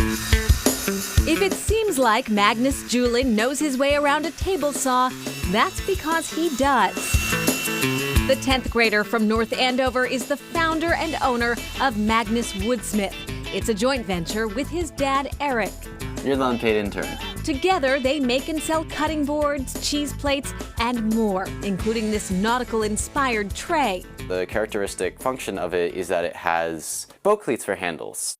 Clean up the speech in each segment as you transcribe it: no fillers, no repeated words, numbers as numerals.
If it seems like Magnus Julin knows his way around a table saw, that's because he does. The 10th grader from North Andover is the founder and owner of Magnus Woodsmith. It's a joint venture with his dad, Eric. You're the unpaid intern. Together, they make and sell cutting boards, cheese plates, and more, including this nautical-inspired tray. The characteristic function of it is that it has boat cleats for handles.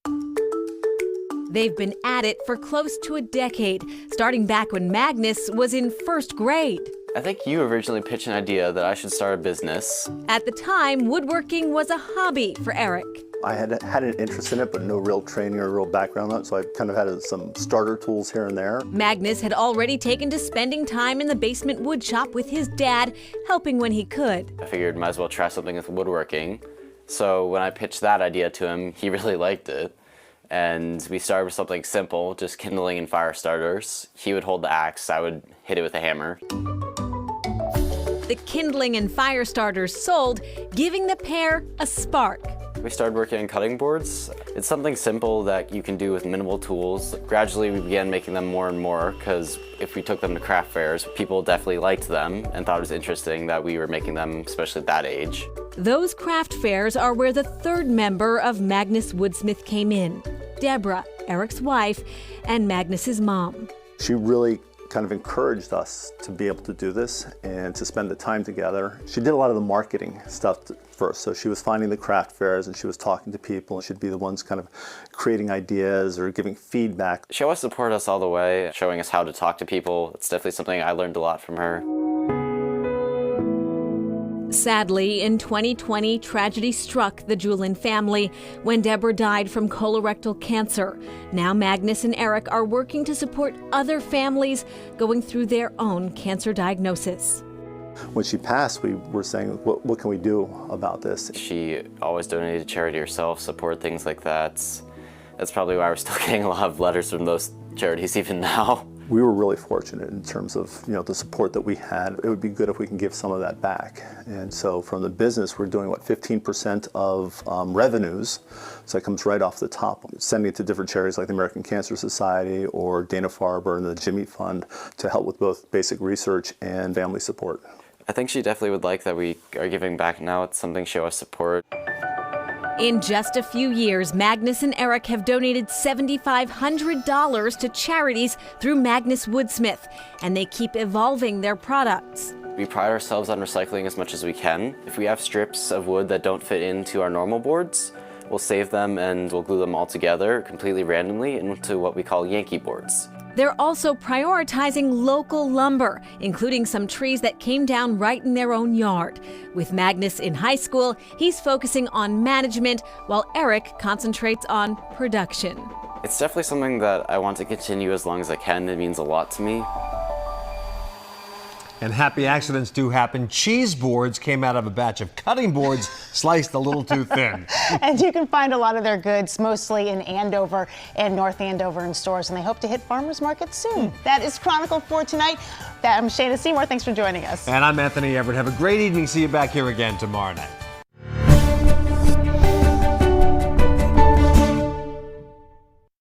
They've been at it for close to a decade, starting back when Magnus was in first grade. I think you originally pitched an idea that I should start a business. At the time, woodworking was a hobby for Eric. I had an interest in it, but no real training or real background on it, so I kind of had some starter tools here and there. Magnus had already taken to spending time in the basement wood shop with his dad, helping when he could. I figured might as well try something with woodworking. So when I pitched that idea to him, he really liked it. And we started with something simple, just kindling and fire starters. He would hold the axe, I would hit it with a hammer. The kindling and fire starters sold, giving the pair a spark. We started working on cutting boards. It's something simple that you can do with minimal tools. Gradually we began making them more and more because if we took them to craft fairs, people definitely liked them and thought it was interesting that we were making them, especially at that age. Those craft fairs are where the third member of Magnus Woodsmith came in, Deborah, Eric's wife, and Magnus's mom. She really kind of encouraged us to be able to do this and to spend the time together. She did a lot of the marketing stuff first, so she was finding the craft fairs and she was talking to people, and she'd be the ones kind of creating ideas or giving feedback. She always supported us all the way, showing us how to talk to people. It's definitely something I learned a lot from her. Sadly, in 2020, tragedy struck the Julin family when Deborah died from colorectal cancer. Now Magnus and Eric are working to support other families going through their own cancer diagnosis. When she passed, we were saying, what can we do about this? She always donated to charity herself, support things like that. That's probably why we're still getting a lot of letters from those charities even now. We were really fortunate in terms of the support that we had. It would be good if we can give some of that back. And so from the business, we're doing 15% of revenues. So it comes right off the top. Sending it to different charities like the American Cancer Society or Dana-Farber and the Jimmy Fund to help with both basic research and family support. I think she definitely would like that we are giving back now. It's something she always support. In just a few years, Magnus and Eric have donated $7,500 to charities through Magnus Woodsmith, and they keep evolving their products. We pride ourselves on recycling as much as we can. If we have strips of wood that don't fit into our normal boards, we'll save them and we'll glue them all together completely randomly into what we call Yankee boards. They're also prioritizing local lumber, including some trees that came down right in their own yard. With Magnus in high school, he's focusing on management, while Eric concentrates on production. It's definitely something that I want to continue as long as I can. It means a lot to me. And happy accidents do happen. Cheese boards came out of a batch of cutting boards sliced a little too thin. And you can find a lot of their goods mostly in Andover and North Andover in stores, and they hope to hit farmers markets soon. That is Chronicle for tonight. I'm Shayna Seymour. Thanks for joining us. And I'm Anthony Everett. Have a great evening. See you back here again tomorrow night.